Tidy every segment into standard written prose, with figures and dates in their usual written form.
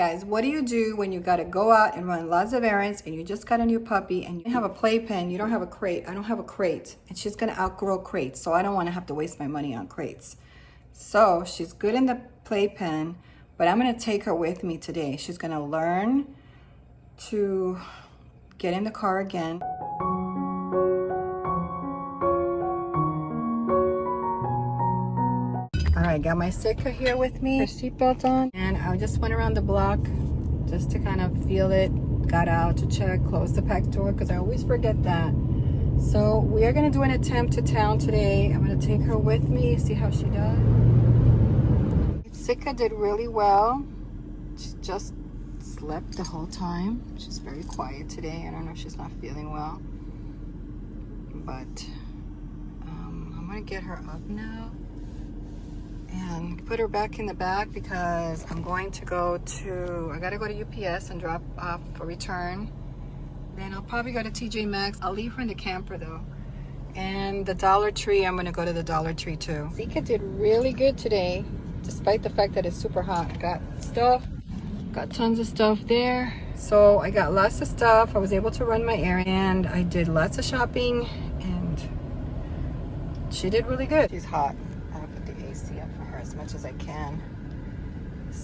Guys, what do you do when you got to go out and run lots of errands and you just got a new puppy and you have a playpen, you don't have a crate? I don't have a crate, and she's going to outgrow crates, so I don't want to have to waste my money on crates. So she's good in the playpen, but I'm going to take her with me today. She's going to learn to get in the car again. All right, got my Sitka here with me, her seatbelt on, and I just went around the block just to kind of feel it. Got out to check, close the back door because I always forget that. So we are gonna do an attempt to town today. I'm gonna take her with me, see how she does. Sitka did really well. She just slept the whole time. She's very quiet today. I don't know if she's not feeling well, but I'm gonna get her up now and put her back in the back because I'm going to go to, I gotta go to UPS and drop off for return. Then I'll probably go to TJ Maxx. I'll leave her in the camper though. And the Dollar Tree, I'm gonna go to the Dollar Tree too. Sitka did really good today, despite the fact that it's super hot. Got stuff, got tons of stuff there. So I got lots of stuff. I was able to run my errand and I did lots of shopping and she did really good. She's hot. AC up for her as much as I can.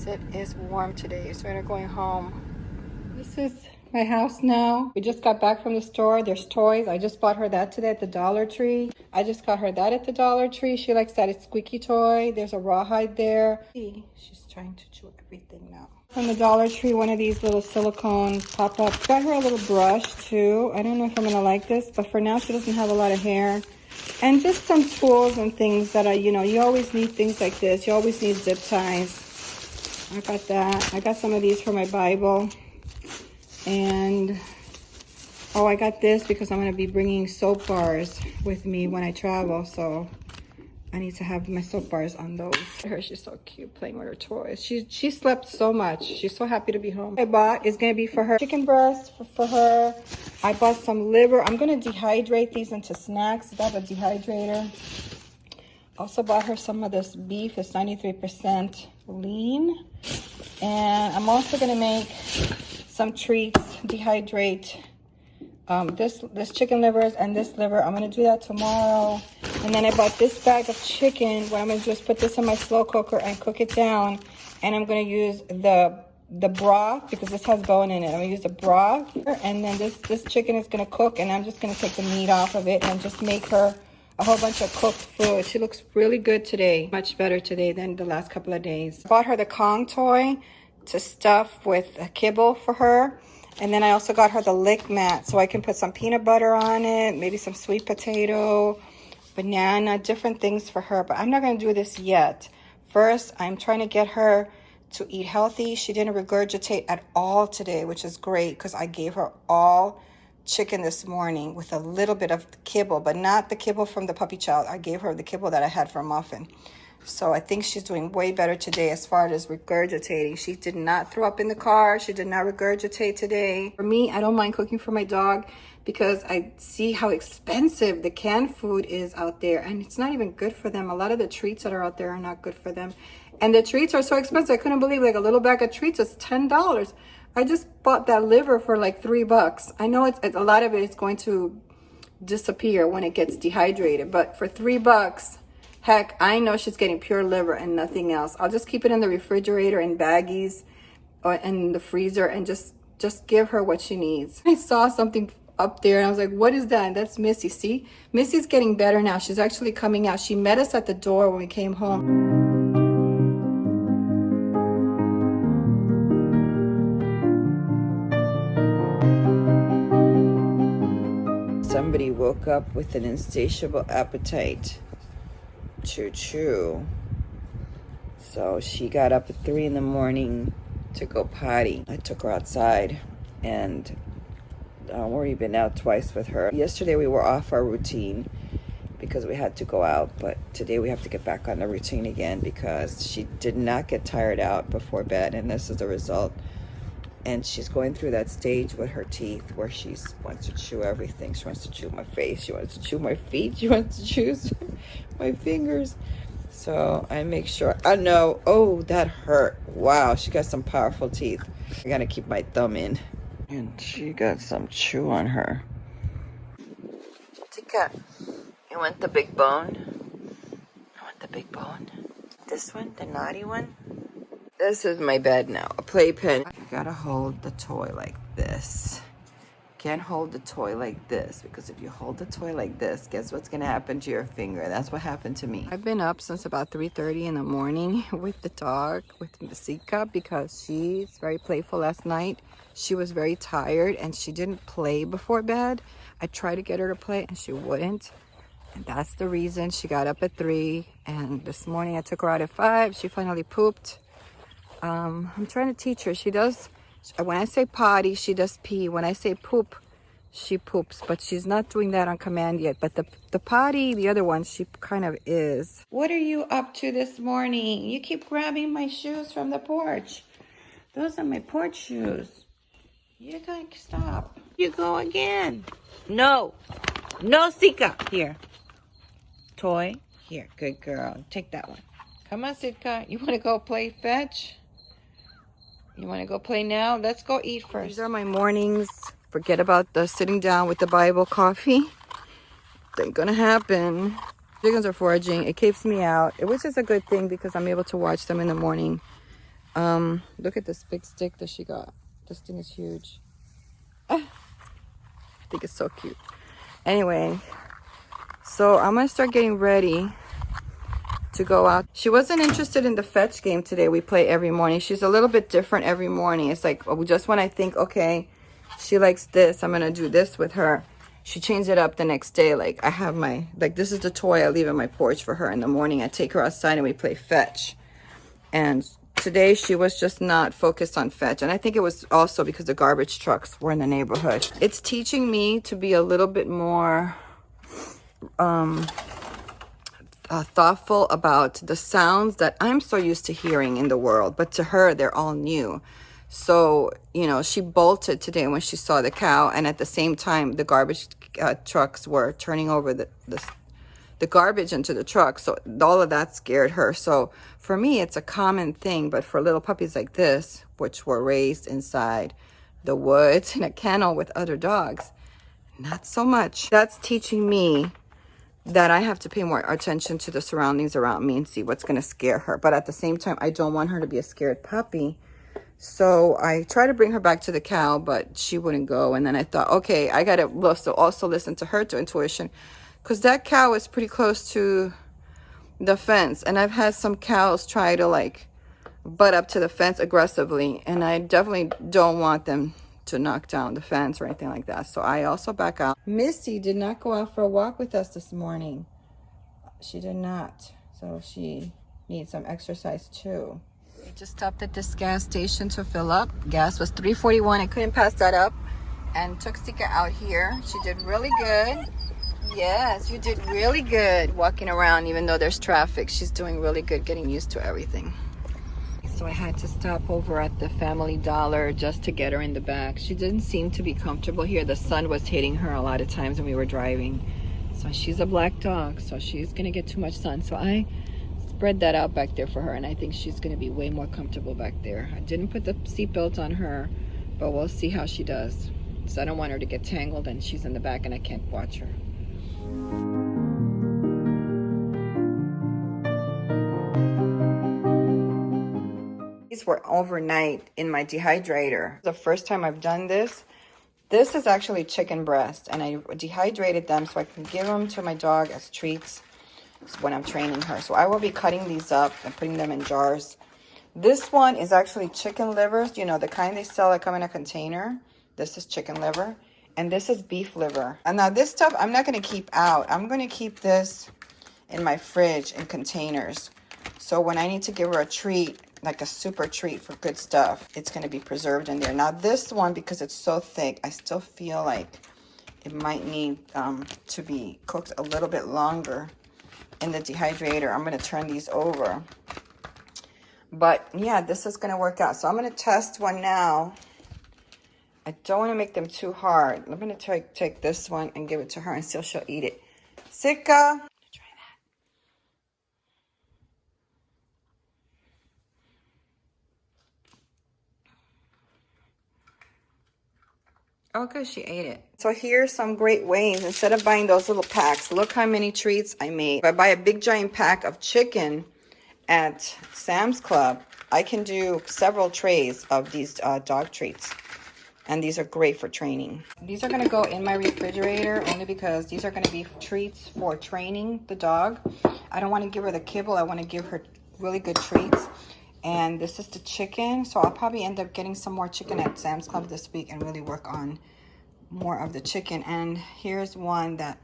It is warm today, so we're going home. This is my house now. We just got back from the store. There's toys. I just bought her that today at the Dollar Tree. I just got her that at the Dollar Tree. She likes that. It's squeaky toy. There's a rawhide there. See, she's trying to chew everything now. From the Dollar Tree, one of these little silicone pop-ups. Got her a little brush too. I don't know if I'm gonna like this, but for now she doesn't have a lot of hair. And just some tools and things that are, you know, you always need things like this. You always need zip ties. I got that. I got some of these for my Bible. And, oh, I got this because I'm going to be bringing soap bars with me when I travel. So I need to have my soap bars on those. Her, she's so cute playing with her toys. She slept so much. She's so happy to be home. I bought is going to be for her chicken breast for her. I bought some liver. I'm going to dehydrate these into snacks. I have a dehydrator. Also bought her some of this beef. It's 93% lean. And I'm also going to make some treats, dehydrate this chicken livers and this liver. I'm going to do that tomorrow. And then I bought this bag of chicken. What I'm going to do is put this in my slow cooker and cook it down. And I'm going to use the broth because this has bone in it. I'm going to use the broth. And then this chicken is going to cook. And I'm just going to take the meat off of it and just make her a whole bunch of cooked food. She looks really good today. Much better today than the last couple of days. I bought her the Kong toy to stuff with a kibble for her. And then I also got her the lick mat so I can put some peanut butter on it, maybe some sweet potato, banana, different things for her. But I'm not going to do this yet. First, I'm trying to get her to eat healthy. She didn't regurgitate at all today, which is great because I gave her all chicken this morning with a little bit of kibble, but not the kibble from the puppy child. I gave her the kibble that I had for a muffin. So I think she's doing way better today as far as regurgitating. She did not throw up in the car. She did not regurgitate today. For me, I don't mind cooking for my dog because I see how expensive the canned food is out there. And it's not even good for them. A lot of the treats that are out there are not good for them. And the treats are so expensive. I couldn't believe like a little bag of treats is $10. I just bought that liver for like $3. I know it's a lot of it is going to disappear when it gets dehydrated. But for $3... heck, I know she's getting pure liver and nothing else. I'll just keep it in the refrigerator in baggies or in the freezer and just give her what she needs. I saw something up there and I was like, what is that? And that's Missy. See, Missy's getting better now. She's actually coming out. She met us at the door when we came home. Somebody woke up with an insatiable appetite. Choo. So she got up at 3 in the morning to go potty. I took her outside and we've already been out twice with her. Yesterday we were off our routine because we had to go out, but today we have to get back on the routine again because she did not get tired out before bed, and this is the result. And she's going through that stage with her teeth where she wants to chew everything. She wants to chew my face. She wants to chew my feet. She wants to chew my fingers. So I make sure. I know. Oh, that hurt. Wow, she got some powerful teeth. I gotta keep my thumb in. And she got some chew on her. Sitka, you want the big bone? You want the big bone? This one, the naughty one? This is my bed now, a playpen. You gotta hold the toy like this. Can't hold the toy like this, because if you hold the toy like this, guess what's gonna happen to your finger? That's what happened to me. I've been up since about 3:30 in the morning with the dog, with Sitka, because she's very playful last night. She was very tired and she didn't play before bed. I tried to get her to play and she wouldn't. And that's the reason she got up at 3. And this morning I took her out at 5. She finally pooped. I'm trying to teach her. She does, when I say potty, she does pee. When I say poop, she poops. But she's not doing that on command yet. But the potty, the other one, she kind of is. What are you up to this morning? You keep grabbing my shoes from the porch. Those are my porch shoes. You gotta stop. You go again. No. No, Sitka. Here. Toy. Here. Good girl. Take that one. Come on, Sitka. You want to go play fetch? You want to go play now? Let's go eat first. These are my mornings. Forget about the sitting down with the Bible coffee. Ain't gonna happen. Chickens are foraging. It keeps me out, which is a good thing because I'm able to watch them in the morning. Look at this big stick that she got. This thing is huge. I think it's so cute. Anyway, so I'm gonna start getting ready to go out. She wasn't interested in the fetch game today we play every morning. She's a little bit different every morning. It's like just when I think, okay, she likes this, I'm gonna do this with her, she changed it up the next day. Like I have my, like this is the toy I leave on my porch for her in the morning. I take her outside and we play fetch. And today she was just not focused on fetch. And I think it was also because the garbage trucks were in the neighborhood. It's teaching me to be a little bit more thoughtful about the sounds that I'm so used to hearing in the world, but to her they're all new. So you know, she bolted today when she saw the cow, and at the same time the garbage trucks were turning over the garbage into the truck, so all of that scared her. So for me it's a common thing, but for little puppies like this, which were raised inside the woods in a kennel with other dogs, not so much. That's teaching me that I have to pay more attention to the surroundings around me and see what's going to scare her. But at the same time, I don't want her to be a scared puppy. So I try to bring her back to the cow, but she wouldn't go. And then I thought, okay, I got to also listen to her to intuition, because that cow is pretty close to the fence. And I've had some cows try to like butt up to the fence aggressively. And I definitely don't want them to knock down the fence or anything like that. So I also back out. Missy did not go out for a walk with us this morning. She did not. So she needs some exercise too. We just stopped at this gas station to fill up. Gas was $3.41. I couldn't pass that up. And took Sitka out here. She did really good. Yes, you did really good walking around even though there's traffic. She's doing really good getting used to everything. So I had to stop over at the Family Dollar just to get her in the back. She didn't seem to be comfortable here. The sun was hitting her a lot of times when we were driving. So she's a black dog, so she's gonna get too much sun. So I spread that out back there for her, and I think she's gonna be way more comfortable back there. I didn't put the seatbelt on her, but we'll see how she does. So I don't want her to get tangled and she's in the back and I can't watch her. These were overnight in my dehydrator. The first time I've done this. This is actually chicken breast, and I dehydrated them so I can give them to my dog as treats when I'm training her. So I will be cutting these up and putting them in jars. This one is actually chicken livers, you know, the kind they sell that come in a container. This is chicken liver, and this is beef liver. And now this stuff I'm not going to keep out. I'm going to keep this in my fridge in containers. So when I need to give her a treat, like a super treat for good stuff, it's going to be preserved in there. Now this one, because it's so thick, I still feel like it might need to be cooked a little bit longer in the dehydrator. I'm going to turn these over. But yeah, this is going to work out. So I'm going to test one now. I don't want to make them too hard. I'm going to take this one and give it to her and see if she'll eat it. Sitka. Oh, good, she ate it. So here's some great ways. Instead of buying those little packs, look how many treats I made. If I buy a big giant pack of chicken at Sam's Club, I can do several trays of these dog treats. And these are great for training. These are gonna go in my refrigerator only because these are gonna be treats for training the dog. I don't wanna give her the kibble, I wanna give her really good treats. And this is the chicken, so I'll probably end up getting some more chicken at Sam's Club this week and really work on more of the chicken. And here's one that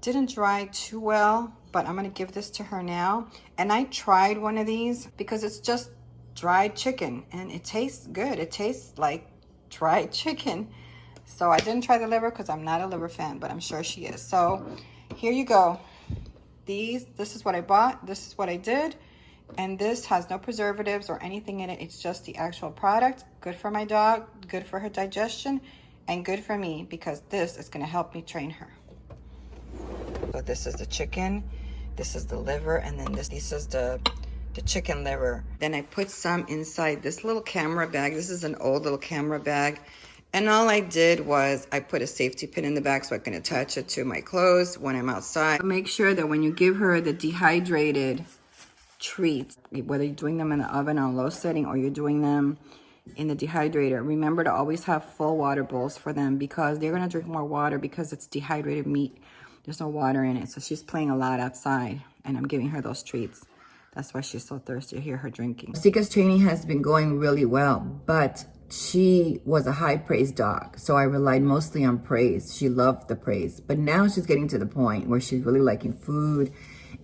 didn't dry too well, but I'm gonna give this to her now. And I tried one of these because it's just dried chicken and it tastes good. It tastes like dried chicken. So I didn't try the liver because I'm not a liver fan, but I'm sure she is. So here you go. This is what I bought, this is what I did, and this has no preservatives or anything in it. It's just the actual product. Good for my dog, good for her digestion, and good for me because this is going to help me train her. So this is the chicken, this is the liver, and then this is the chicken liver. Then I put some inside this little camera bag. This is an old little camera bag. And all I did was I put a safety pin in the back so I can attach it to my clothes when I'm outside. Make sure that when you give her the dehydrated treats, whether you're doing them in the oven on low setting or you're doing them in the dehydrator, remember to always have full water bowls for them because they're going to drink more water because it's dehydrated meat. There's no water in it. So she's playing a lot outside and I'm giving her those treats. That's why she's so thirsty. I hear her drinking. Sitka's training has been going really well, but she was a high praise dog. So I relied mostly on praise. She loved the praise. But now she's getting to the point where she's really liking food.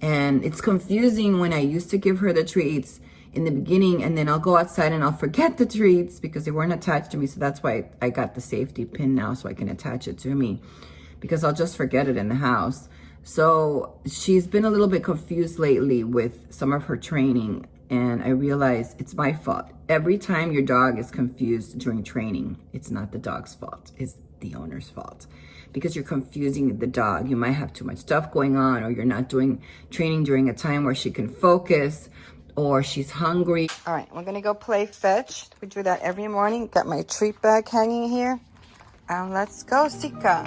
And it's confusing when I used to give her the treats in the beginning and then I'll go outside and I'll forget the treats because they weren't attached to me. So that's why I got the safety pin now so I can attach it to me because I'll just forget it in the house. So she's been a little bit confused lately with some of her training and I realized it's my fault. Every time your dog is confused during training, it's not the dog's fault, it's the owner's fault. Because you're confusing the dog. You might have too much stuff going on or you're not doing training during a time where she can focus or she's hungry. All right, we're gonna go play fetch. We do that every morning. Got my treat bag hanging here. And let's go, Sitka.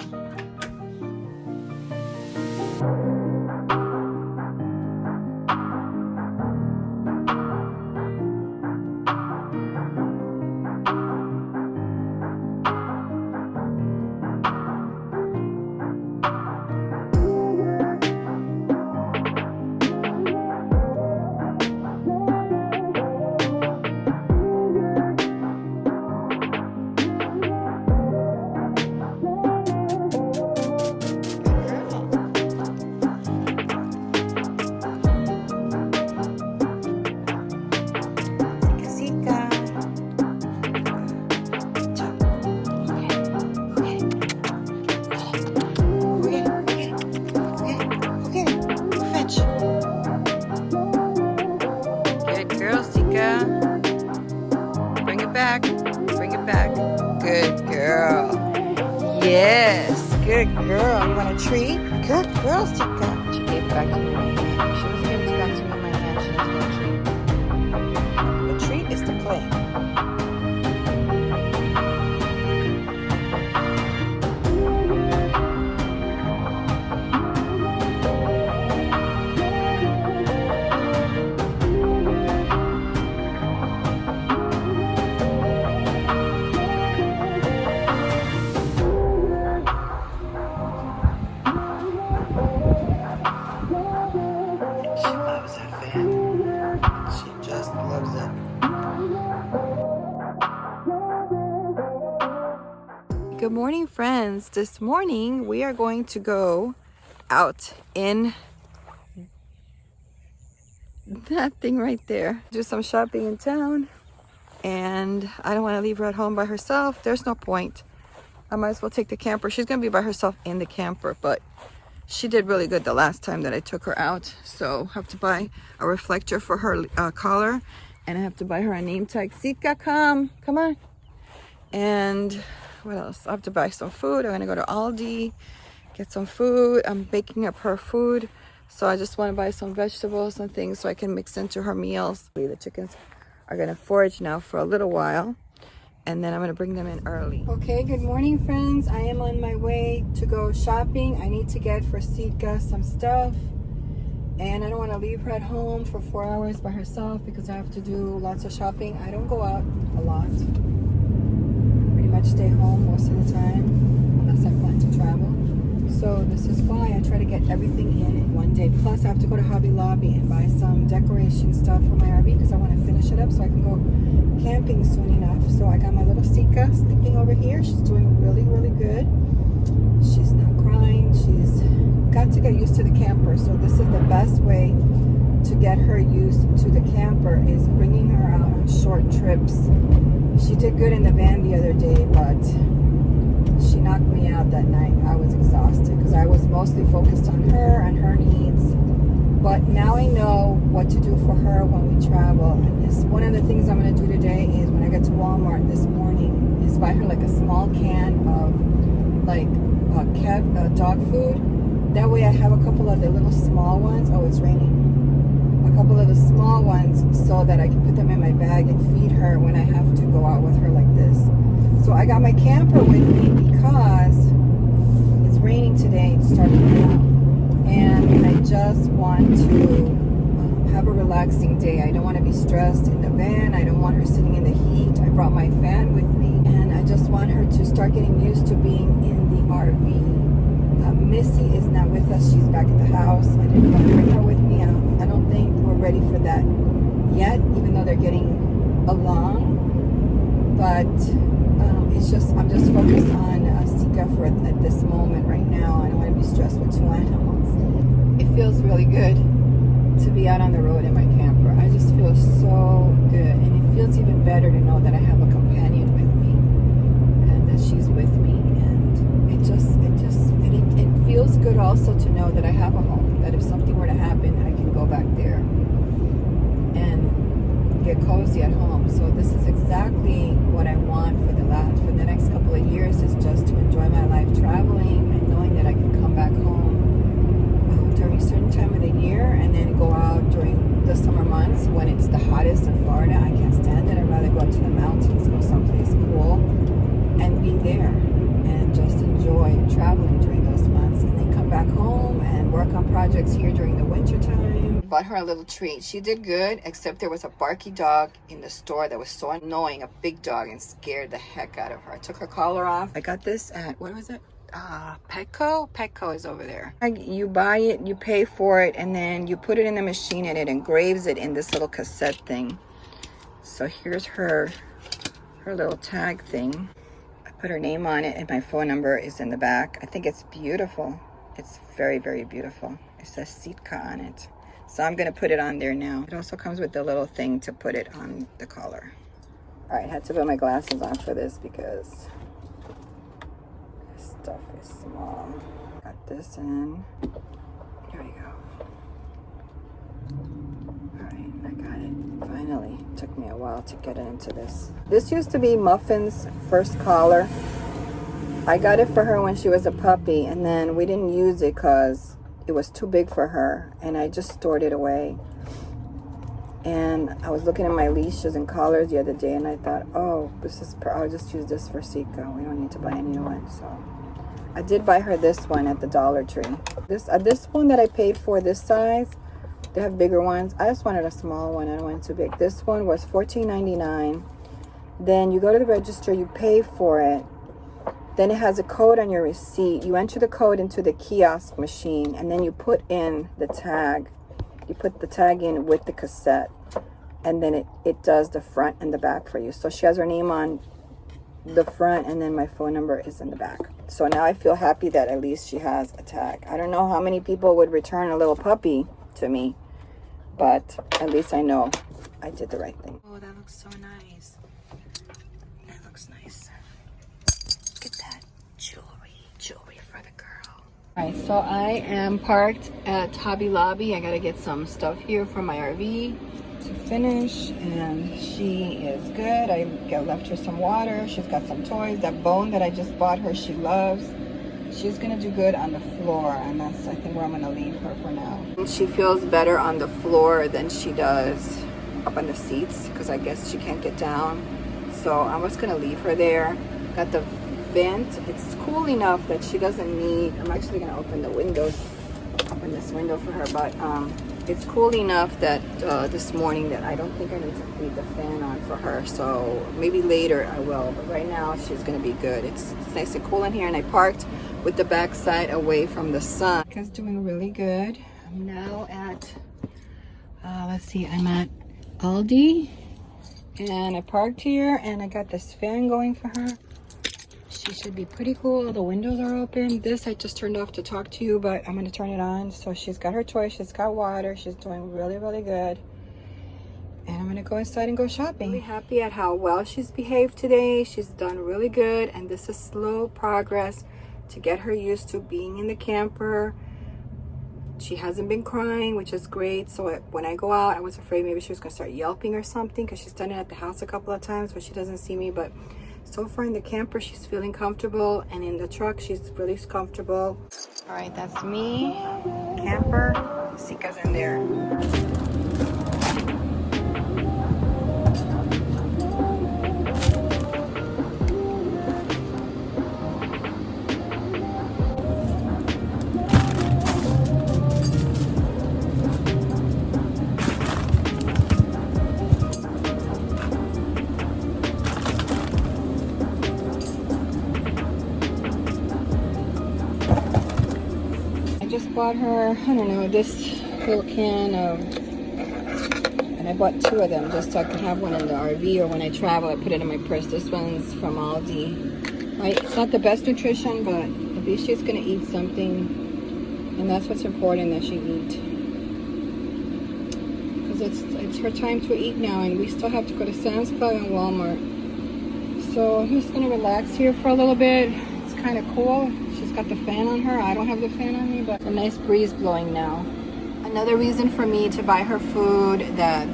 Yes, good girl. You want a treat? Good girl, Sitka. She gave it back to me in my hand. She doesn't give it back to me in my hand. She doesn't get a treat. The treat is to play. Good morning, friends. This morning we are going to go out in that thing right there. Do some shopping in town. And I don't want to leave her at home by herself. There's no point. I might as well take the camper. She's going to be by herself in the camper, but she did really good the last time that I took her out. So I have to buy a reflector for her collar. And I have to buy her a name tag. Sitka, come on. And what else? I have to buy some food. I'm gonna go to Aldi, get some food. I'm baking up her food. So I just want to buy some vegetables and things so I can mix into her meals. The chickens are gonna forage now for a little while. and then I'm gonna bring them in early. Okay, good morning, friends. I am on my way to go shopping. I need to get for Sitka some stuff, and I don't want to leave her at home for 4 hours by herself because I have to do lots of shopping. I don't go out a lot. Pretty much stay home most of the time unless I plan to travel. So this is why I try to get everything in one day. Plus I have to go to Hobby Lobby and buy some decoration stuff for my RV because I want to finish it up so I can go camping soon enough. So I got my little Sitka sleeping over here. She's doing really, really good. She's not crying. She's got to get used to the camper. So this is the best way to get her used to the camper is bringing her out on short trips. She did good in the van the other day, but she knocked me out that night. I was exhausted because I was mostly focused on her and her needs. But now I know what to do for her when we travel. And this, one of the things I'm going to do today is when I get to Walmart this morning is buy her like a small can of like dog food. That way I have a couple of the little small ones. Oh, it's raining. A couple of the small ones so that I can put them in my bag and feed her when I have to go out with her like this. So I got my camper with me because it's raining today. It started now. And I just want to have a relaxing day. I don't want to be stressed in the van. I don't want her sitting in the heat. I brought my fan with me. And I just want her to start getting used to being in the RV. Missy is not with us. She's back at the house. I didn't want to bring her with me. I don't think we're ready for that yet, even though they're getting along. But it's just, I'm just focused on Sitka for at this moment right now. I don't want to be stressed with two animals. It feels really good to be out on the road in my camper. I just feel so good, and it feels even better to know that I have a companion with me and that she's with me. And it feels good also to know that I have a home. That if something were to happen, I can go back there and get cozy at home. So this is exactly what I want for the next couple of years, is just to enjoy my life traveling and knowing that I can come back home during a certain time of the year and then go out during the summer months when it's the hottest in Florida. I can't stand it. I'd rather go up to the mountains, go someplace cool and be there and just enjoy traveling during those months, and then come back home and work on projects here during the winter time. Bought her a little treat. She did good, except there was a barky dog in the store that was so annoying, a big dog, and scared the heck out of her. I took her collar off. I got this at, what was it? Petco? Petco is over there. You buy it, you pay for it, and then you put it in the machine and it engraves it in this little cassette thing. So here's her little tag thing. I put her name on it and my phone number is in the back. I think it's beautiful. It's very, very beautiful. It says Sitka on it. So I'm going to put it on there now. It also comes with the little thing to put it on the collar. All right, I had to put my glasses on for this because this stuff is small. Got this in. There we go. All right, I got it. Finally, it took me a while to get it into this. This used to be Muffin's first collar. I got it for her when she was a puppy, and then we didn't use it because it was too big for her, and I just stored it away. And I was looking at my leashes and collars the other day, and I thought, oh, I'll just use this for Sitka. We don't need to buy a new one. So I did buy her this one at the Dollar Tree. This one that I paid for, this size, they have bigger ones. I just wanted a small one. I don't want it too big. This one was $14.99. Then you go to the register, you pay for it. Then it has a code on your receipt. You enter the code into the kiosk machine, and then you put in the tag. You put the tag in with the cassette, and then it does the front and the back for you. So she has her name on the front, and then my phone number is in the back. So now I feel happy that at least she has a tag. I don't know how many people would return a little puppy to me, but at least I know I did the right thing. Oh, that looks so nice. That looks nice. Look at that jewelry for the girl. All right, so I am parked at Hobby Lobby. I gotta get some stuff here for my RV to finish, and she is good. I left her some water. She's got some toys. That bone that I just bought her, she loves. She's gonna do good on the floor, and that's, I think, where I'm gonna leave her for now. She feels better on the floor than she does up on the seats, because I guess she can't get down. so I'm just gonna leave her there. Got the vent. It's cool enough that she doesn't need. I'm actually gonna open the windows, open this window for her, but it's cool enough that this morning that I don't think I need to leave the fan on for her. So maybe later I will, but right now she's gonna be good. It's nice and cool in here, and I parked with the back side away from the sun. It's doing really good. I'm now at let's see, I'm at Aldi, and I parked here, and I got this fan going for her. She should be pretty cool. The windows are open. This I just turned off to talk to you, but I'm going to turn it on. So she's got her toy. She's got water. She's doing really, really good. And I'm going to go inside and go shopping. Really happy at how well she's behaved today. She's done really good. And this is slow progress to get her used to being in the camper. She hasn't been crying, which is great. So when I go out, I was afraid maybe she was going to start yelping or something, because she's done it at the house a couple of times when she doesn't see me. But so far in the camper, she's feeling comfortable, and in the truck, she's really comfortable. All right, that's me, camper. Sitka's in there. Just bought her, I don't know, this little can of, and I bought 2 of them just so I can have one in the RV, or when I travel I put it in my purse. This one's from Aldi. Right, it's not the best nutrition, but at least she's gonna eat something, and that's what's important, that she eat, because it's her time to eat now, and we still have to go to Sam's Club and Walmart. So I'm just gonna relax here for a little bit. It's kind of cool. She's got the fan on her. I don't have the fan on me, but a nice breeze blowing now. Another reason for me to buy her food that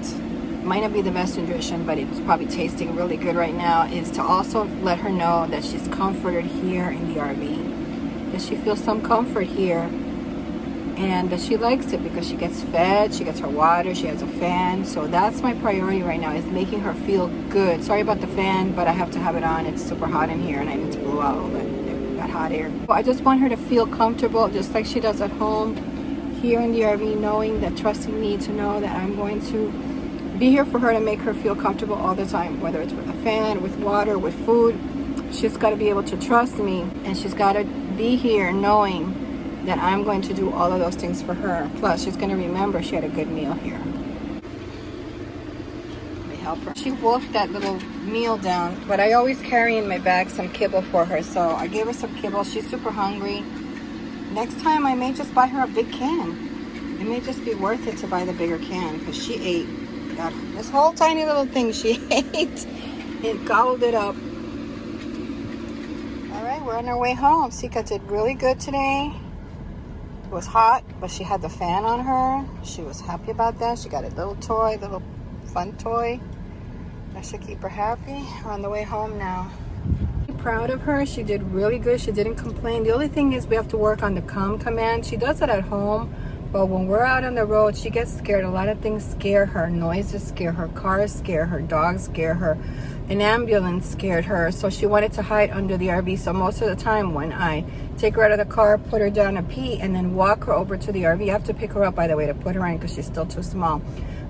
might not be the best nutrition, but it's probably tasting really good right now, is to also let her know that she's comforted here in the RV, that she feels some comfort here, and that she likes it because she gets fed, she gets her water, she has a fan. So that's my priority right now, is making her feel good. Sorry about the fan, but I have to have it on. It's super hot in here, and I need to blow out all that hot air. I just want her to feel comfortable, just like she does at home here in the RV, knowing that, trusting me to know that I'm going to be here for her to make her feel comfortable all the time, whether it's with a fan, with water, with food. She's got to be able to trust me, and she's got to be here knowing that I'm going to do all of those things for her. Plus, she's going to remember she had a good meal here. Help her. She wolfed that little meal down, but I always carry in my bag some kibble for her, so I gave her some kibble. She's super hungry. Next time I may just buy her a big can. It may just be worth it to buy the bigger can, because she ate, God, this whole tiny little thing she ate and gobbled it up. All right, we're on our way home. Sitka did really good today. It was hot, but she had the fan on her. She was happy about that. She got a little toy, little fun toy. That should keep her happy. We're on the way home now. I'm proud of her. She did really good. She didn't complain. The only thing is we have to work on the calm command. She does it at home, but when we're out on the road, she gets scared. A lot of things scare her. Noises scare her. Cars scare her. Dogs scare her. An ambulance scared her. So she wanted to hide under the RV. So most of the time when I take her out of the car, put her down to pee, and then walk her over to the RV, I have to pick her up, by the way, to put her in, because she's still too small.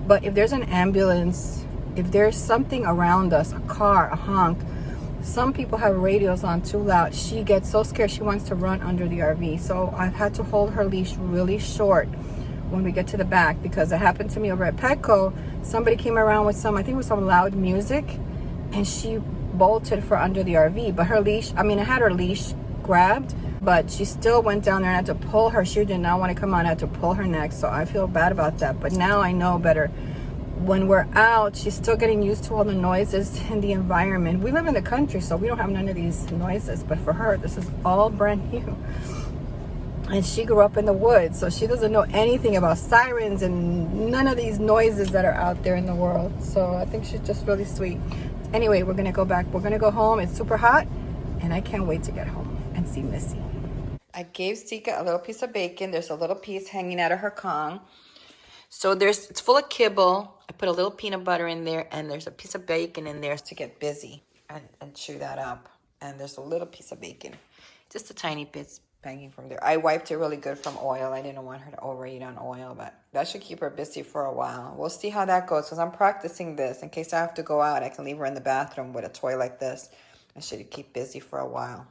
But if there's an ambulance, if there's something around us, a car, a honk, some people have radios on too loud, she gets so scared she wants to run under the RV. So I've had to hold her leash really short when we get to the back, because it happened to me over at Petco. Somebody came around with some, I think it was some loud music, and she bolted for under the RV. But her leash, I had her leash grabbed, but she still went down there, and I had to pull her. She did not want to come on. I had to pull her neck, so I feel bad about that. But now I know better. When we're out, she's still getting used to all the noises in the environment. We live in the country, so we don't have none of these noises. But for her, this is all brand new. And she grew up in the woods, so she doesn't know anything about sirens and none of these noises that are out there in the world. So I think she's just really sweet. Anyway, we're going to go back. We're going to go home. It's super hot, and I can't wait to get home and see Missy. I gave Sitka a little piece of bacon. There's a little piece hanging out of her Kong. So it's full of kibble. I put a little peanut butter in there, and there's a piece of bacon in there to get busy. and chew that up. And there's a little piece of bacon, just a tiny bit banging from there. I wiped it really good from oil. I didn't want her to overeat on oil, but that should keep her busy for a while. We'll see how that goes, because I'm practicing this. In case I have to go out, I can leave her in the bathroom with a toy like this. I should keep busy for a while.